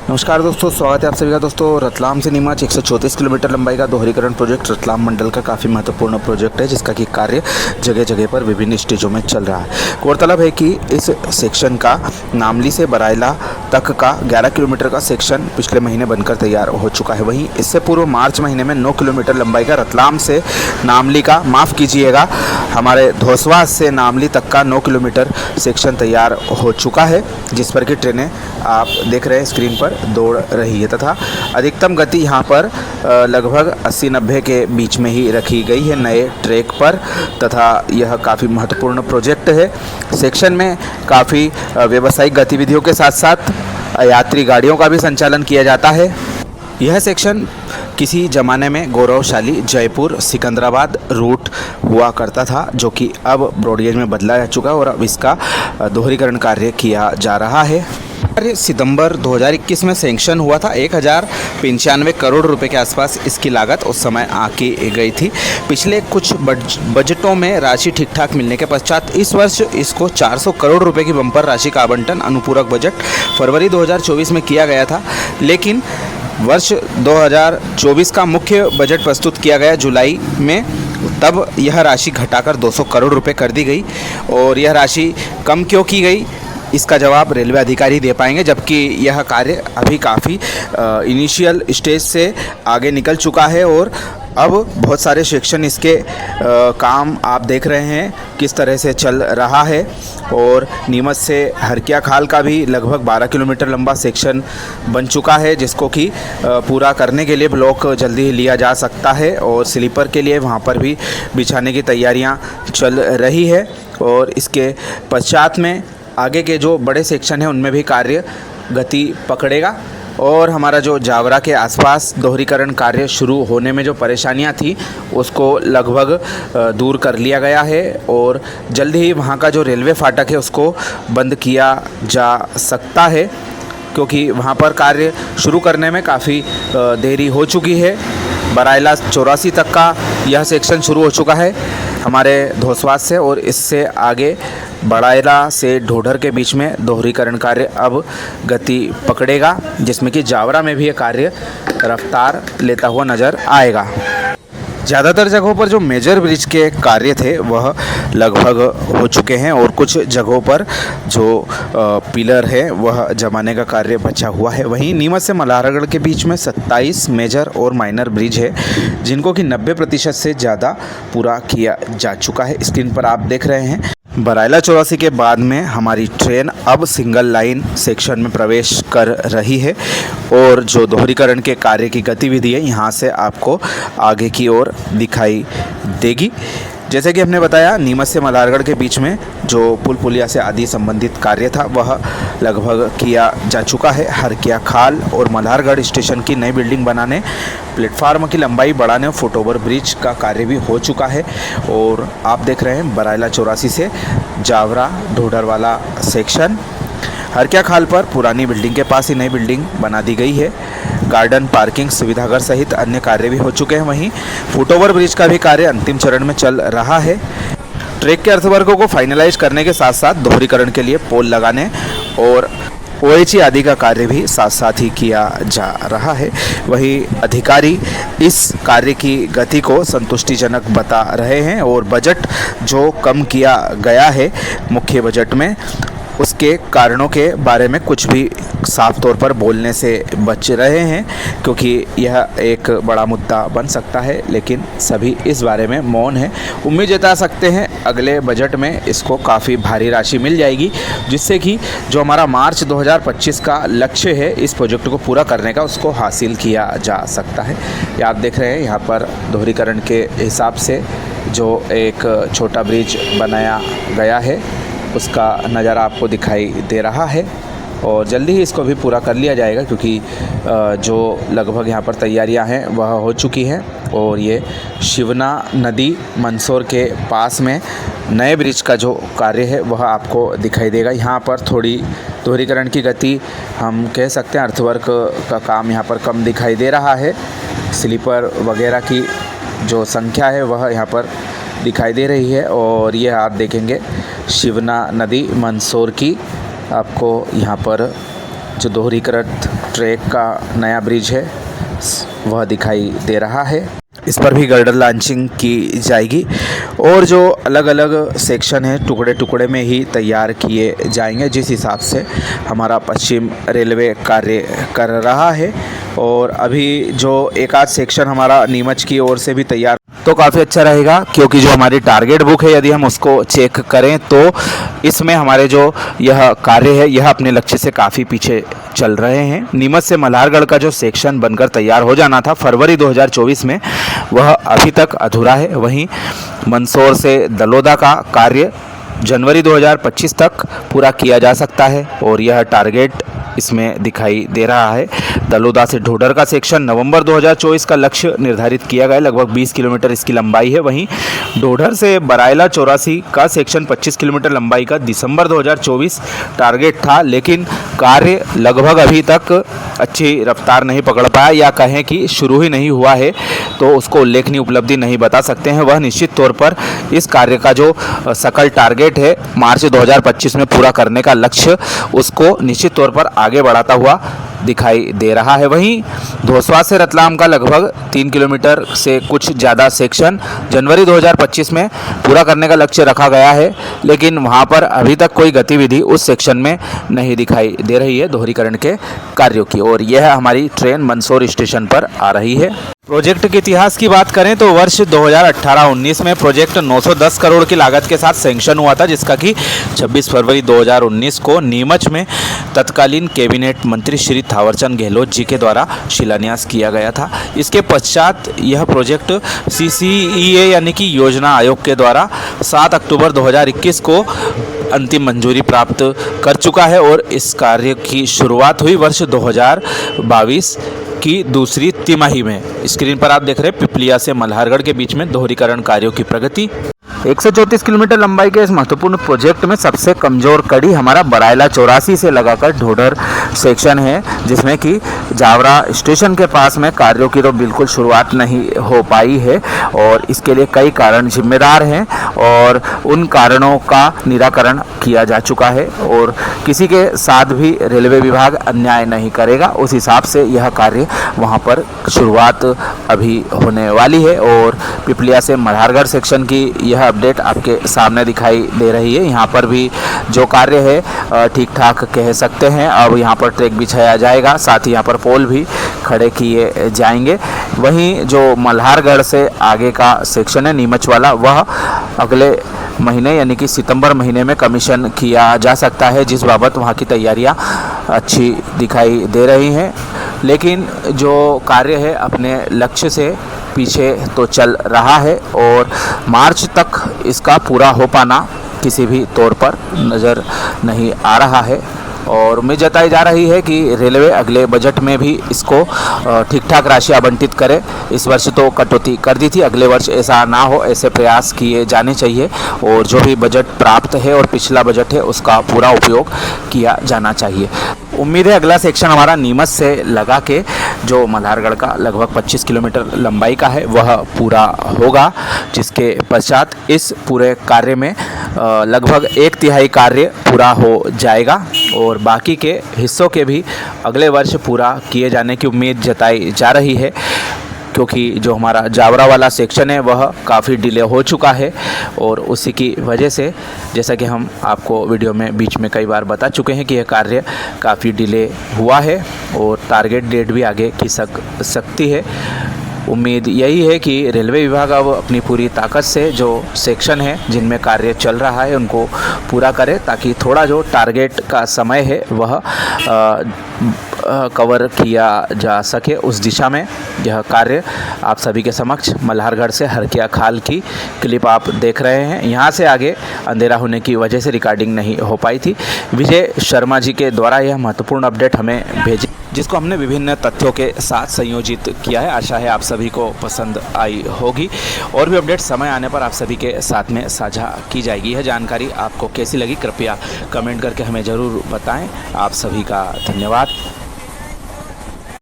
नमस्कार दोस्तों, स्वागत है आप सभी का। दोस्तों, रतलाम से नीमच 134 किलोमीटर लंबाई का दोहरीकरण प्रोजेक्ट रतलाम मंडल का काफ़ी महत्वपूर्ण प्रोजेक्ट है, जिसका कि कार्य जगह जगह पर विभिन्न स्टेजों में चल रहा है। गौरतलब है कि इस सेक्शन का नामली से बराइला तक का 11 किलोमीटर का सेक्शन पिछले महीने बनकर तैयार हो चुका है। वहीं इससे पूर्व मार्च महीने में 9 किलोमीटर लंबाई का रतलाम से नामली का, माफ़ कीजिएगा, हमारे धोसवा से नामली तक का 9 किलोमीटर सेक्शन तैयार हो चुका है, जिस पर कि ट्रेनें आप देख रहे हैं स्क्रीन पर दौड़ रही है तथा अधिकतम गति यहाँ पर लगभग 80-90 के बीच में ही रखी गई है नए ट्रैक पर। तथा यह काफ़ी महत्वपूर्ण प्रोजेक्ट है। सेक्शन में काफ़ी व्यावसायिक गतिविधियों के साथ साथ यात्री गाड़ियों का भी संचालन किया जाता है। यह सेक्शन किसी ज़माने में गौरवशाली जयपुर सिकंदराबाद रूट हुआ करता था, जो कि अब ब्रॉडगेज में बदला जा चुका है और अब इसका दोहरीकरण कार्य किया जा रहा है। सितंबर 2021 में सैंक्शन हुआ था। 1095 करोड़ रुपए के आसपास इसकी लागत उस समय आकी गई थी। पिछले कुछ बजटों में राशि ठीक ठाक मिलने के पश्चात इस वर्ष इसको 400 करोड़ रुपए की बम्पर राशि का आवंटन अनुपूरक बजट फरवरी 2024 में किया गया था, लेकिन वर्ष 2024 का मुख्य बजट प्रस्तुत किया गया जुलाई में, तब यह राशि घटाकर 200 करोड़ रुपए कर दी गई। और यह राशि कम क्यों की गई, इसका जवाब रेलवे अधिकारी दे पाएंगे, जबकि यह कार्य अभी काफ़ी इनिशियल स्टेज से आगे निकल चुका है और अब बहुत सारे सेक्शन इसके काम आप देख रहे हैं किस तरह से चल रहा है। और नीमच से हरकिया खाल का भी लगभग 12 किलोमीटर लंबा सेक्शन बन चुका है, जिसको कि पूरा करने के लिए ब्लॉक जल्दी ही लिया जा सकता है और स्लीपर के लिए वहाँ पर भी बिछाने की तैयारियाँ चल रही है। और इसके पश्चात में आगे के जो बड़े सेक्शन हैं उनमें भी कार्य गति पकड़ेगा। और हमारा जो जावरा के आसपास दोहरीकरण कार्य शुरू होने में जो परेशानियां थी उसको लगभग दूर कर लिया गया है और जल्द ही वहां का जो रेलवे फाटक है उसको बंद किया जा सकता है, क्योंकि वहां पर कार्य शुरू करने में काफ़ी देरी हो चुकी है। बराइला 84 तक का यह सेक्शन शुरू हो चुका है हमारे धोसवास से, और इससे आगे बराइला से ढोढर के बीच में दोहरीकरण कार्य अब गति पकड़ेगा, जिसमें कि जावरा में भी यह कार्य रफ्तार लेता हुआ नज़र आएगा। ज़्यादातर जगहों पर जो मेजर ब्रिज के कार्य थे वह लगभग हो चुके हैं और कुछ जगहों पर जो पिलर है वह जमाने का कार्य बचा हुआ है। वहीं नीमच से मल्हारगढ़ के बीच में 27 मेजर और माइनर ब्रिज है, जिनको कि 90% से ज़्यादा पूरा किया जा चुका है। स्क्रीन पर आप देख रहे हैं बराइला 84 के बाद में हमारी ट्रेन अब सिंगल लाइन सेक्शन में प्रवेश कर रही है और जो दोहरीकरण के कार्य की गतिविधि है यहाँ से आपको आगे की ओर दिखाई देगी। जैसे कि हमने बताया, नीमच से मल्हारगढ़ के बीच में जो पुल पुलिया से आदि संबंधित कार्य था वह लगभग किया जा चुका है। हरकिया खाल और मल्हारगढ़ स्टेशन की नई बिल्डिंग बनाने, प्लेटफार्म की लंबाई बढ़ाने और फुटओवर ब्रिज का कार्य भी हो चुका है। और आप देख रहे हैं बराइला 84 से जावरा ढोढर वाला सेक्शन। हरकिया खाल पर पुरानी बिल्डिंग के पास ही नई बिल्डिंग बना दी गई है। गार्डन, पार्किंग, सुविधाघर सहित अन्य कार्य भी हो चुके हैं। वहीं फुटओवर ब्रिज का भी कार्य अंतिम चरण में चल रहा है। ट्रैक के अर्थवर्गों को फाइनलाइज करने के साथ साथ दोहरीकरण के लिए पोल लगाने और OHE आदि का कार्य भी साथ साथ ही किया जा रहा है। वहीं अधिकारी इस कार्य की गति को संतुष्टिजनक बता रहे हैं और बजट जो कम किया गया है मुख्य बजट में, उसके कारणों के बारे में कुछ भी साफ तौर पर बोलने से बच रहे हैं, क्योंकि यह एक बड़ा मुद्दा बन सकता है, लेकिन सभी इस बारे में मौन है। उम्मीद जता सकते हैं अगले बजट में इसको काफ़ी भारी राशि मिल जाएगी, जिससे कि जो हमारा मार्च 2025 का लक्ष्य है इस प्रोजेक्ट को पूरा करने का, उसको हासिल किया जा सकता है। ये आप देख रहे हैं यहाँ पर दोहरीकरण के हिसाब से जो एक छोटा ब्रिज बनाया गया है उसका नज़ारा आपको दिखाई दे रहा है और जल्दी ही इसको भी पूरा कर लिया जाएगा, क्योंकि जो लगभग यहाँ पर तैयारियाँ हैं वह हो चुकी हैं। और ये शिवना नदी मंदसौर के पास में नए ब्रिज का जो कार्य है वह आपको दिखाई देगा। यहाँ पर थोड़ी दोहरीकरण की गति हम कह सकते हैं, अर्थवर्क का काम यहाँ पर कम दिखाई दे रहा है। स्लीपर वगैरह की जो संख्या है वह यहाँ पर दिखाई दे रही है। और ये आप देखेंगे शिवना नदी मंदसौर की आपको यहाँ पर जो दोहरीकृत ट्रैक का नया ब्रिज है वह दिखाई दे रहा है। इस पर भी गर्डर लॉन्चिंग की जाएगी और जो अलग अलग सेक्शन है टुकड़े टुकड़े में ही तैयार किए जाएंगे, जिस हिसाब से हमारा पश्चिम रेलवे कार्य कर रहा है। और अभी जो एक आध सेक्शन हमारा नीमच की ओर से भी तैयार तो काफ़ी अच्छा रहेगा, क्योंकि जो हमारी टारगेट बुक है यदि हम उसको चेक करें तो इसमें हमारे जो यह कार्य है यह अपने लक्ष्य से काफ़ी पीछे चल रहे हैं। नीमच से मल्हारगढ़ का जो सेक्शन बनकर तैयार हो जाना था फरवरी 2024 में, वह अभी तक अधूरा है। वहीं मंदसौर से दलोदा का कार्य जनवरी 2025 तक पूरा किया जा सकता है और यह टारगेट इसमें दिखाई दे रहा है। दलोदा से ढोडर का सेक्शन नवंबर 2024 का लक्ष्य निर्धारित किया गया, लगभग 20 किलोमीटर इसकी लंबाई है। वहीं ढोडर से बरायला 84 का सेक्शन 25 किलोमीटर लंबाई का दिसंबर 2024 टारगेट था, लेकिन कार्य लगभग अभी तक अच्छी रफ्तार नहीं पकड़ पाया, या कहें कि शुरू ही नहीं हुआ है तो उसको उल्लेखनीय उपलब्धि नहीं बता सकते हैं। वह निश्चित तौर पर इस कार्य का जो सकल टारगेट है मार्च 2025 में पूरा करने का लक्ष्य, उसको निश्चित तौर पर आगे बढ़ाता हुआ दिखाई दे रहा है। वहीं धोसवा से रतलाम का लगभग 3 किलोमीटर से कुछ ज़्यादा सेक्शन जनवरी 2025 में पूरा करने का लक्ष्य रखा गया है, लेकिन वहां पर अभी तक कोई गतिविधि उस सेक्शन में नहीं दिखाई दे रही है दोहरीकरण के कार्यों की। और यह हमारी ट्रेन मंदसौर स्टेशन पर आ रही है। प्रोजेक्ट के इतिहास की बात करें तो वर्ष 2018-19 में प्रोजेक्ट 910 करोड़ की लागत के साथ सैंक्शन हुआ था, जिसका कि 26 फरवरी 2019 को नीमच में तत्कालीन कैबिनेट मंत्री श्री थावरचंद गहलोत जी के द्वारा शिलान्यास किया गया था। इसके पश्चात यह प्रोजेक्ट CCEA यानी कि योजना आयोग के द्वारा 7 अक्टूबर 2021 को अंतिम मंजूरी प्राप्त कर चुका है और इस कार्य की शुरुआत हुई वर्ष 2022 की दूसरी तिमाही में। स्क्रीन पर आप देख रहे हैं पिपलिया से मल्हारगढ़ के बीच में दोहरीकरण कार्यों की प्रगति। 134 किलोमीटर लंबाई के इस महत्वपूर्ण प्रोजेक्ट में सबसे कमजोर कड़ी हमारा बरायला 84 से लगाकर ढोडर सेक्शन है, जिसमें कि जावरा स्टेशन के पास में कार्यों की तो बिल्कुल शुरुआत नहीं हो पाई है और इसके लिए कई कारण जिम्मेदार हैं और उन कारणों का निराकरण किया जा चुका है और किसी के साथ भी रेलवे विभाग अन्याय नहीं करेगा। उस हिसाब से यह कार्य वहां पर शुरुआत अभी होने वाली है और पिपलिया से मल्हारगढ़ सेक्शन की यह अपडेट आपके सामने दिखाई दे रही है। यहाँ पर भी जो कार्य है ठीक ठाक कह सकते हैं। अब यहाँ पर ट्रैक बिछाया जाएगा, साथ ही यहाँ पर पोल भी खड़े किए जाएंगे। वहीं जो मल्हारगढ़ से आगे का सेक्शन है नीमच वाला, वह अगले महीने यानी कि सितंबर महीने में कमीशन किया जा सकता है, जिस बाबत वहाँ की तैयारियाँ अच्छी दिखाई दे रही हैं। लेकिन जो कार्य है अपने लक्ष्य से पीछे तो चल रहा है और मार्च तक इसका पूरा हो पाना किसी भी तौर पर नज़र नहीं आ रहा है और उम्मीद जताई जा रही है कि रेलवे अगले बजट में भी इसको ठीक ठाक राशि आवंटित करे। इस वर्ष तो कटौती कर दी थी, अगले वर्ष ऐसा ना हो, ऐसे प्रयास किए जाने चाहिए और जो भी बजट प्राप्त है और पिछला बजट है उसका पूरा उपयोग किया जाना चाहिए। उम्मीद है अगला सेक्शन हमारा नीमच से लगा के जो मल्हारगढ़ का लगभग 25 किलोमीटर लंबाई का है वह पूरा होगा, जिसके पश्चात इस पूरे कार्य में लगभग 1/3 कार्य पूरा हो जाएगा और बाकी के हिस्सों के भी अगले वर्ष पूरा किए जाने की उम्मीद जताई जा रही है, क्योंकि जो हमारा जावरा वाला सेक्शन है वह काफ़ी डिले हो चुका है और उसी की वजह से जैसा कि हम आपको वीडियो में बीच में कई बार बता चुके हैं कि यह कार्य काफ़ी डिले हुआ है और टारगेट डेट भी आगे की सकती है। उम्मीद यही है कि रेलवे विभाग अब अपनी पूरी ताकत से जो सेक्शन है जिनमें कार्य चल रहा है उनको पूरा करे, ताकि थोड़ा जो टारगेट का समय है वह कवर किया जा सके। उस दिशा में यह कार्य आप सभी के समक्ष मल्हारगढ़ से हरकिया खाल की क्लिप आप देख रहे हैं। यहाँ से आगे अंधेरा होने की वजह से रिकॉर्डिंग नहीं हो पाई थी। विजय शर्मा जी के द्वारा यह महत्वपूर्ण अपडेट हमें भेजी, जिसको हमने विभिन्न तथ्यों के साथ संयोजित किया है। आशा है आप सभी को पसंद आई होगी और भी अपडेट समय आने पर आप सभी के साथ में साझा की जाएगी। यह जानकारी आपको कैसी लगी कृपया कमेंट करके हमें ज़रूर बताएं। आप सभी का धन्यवाद।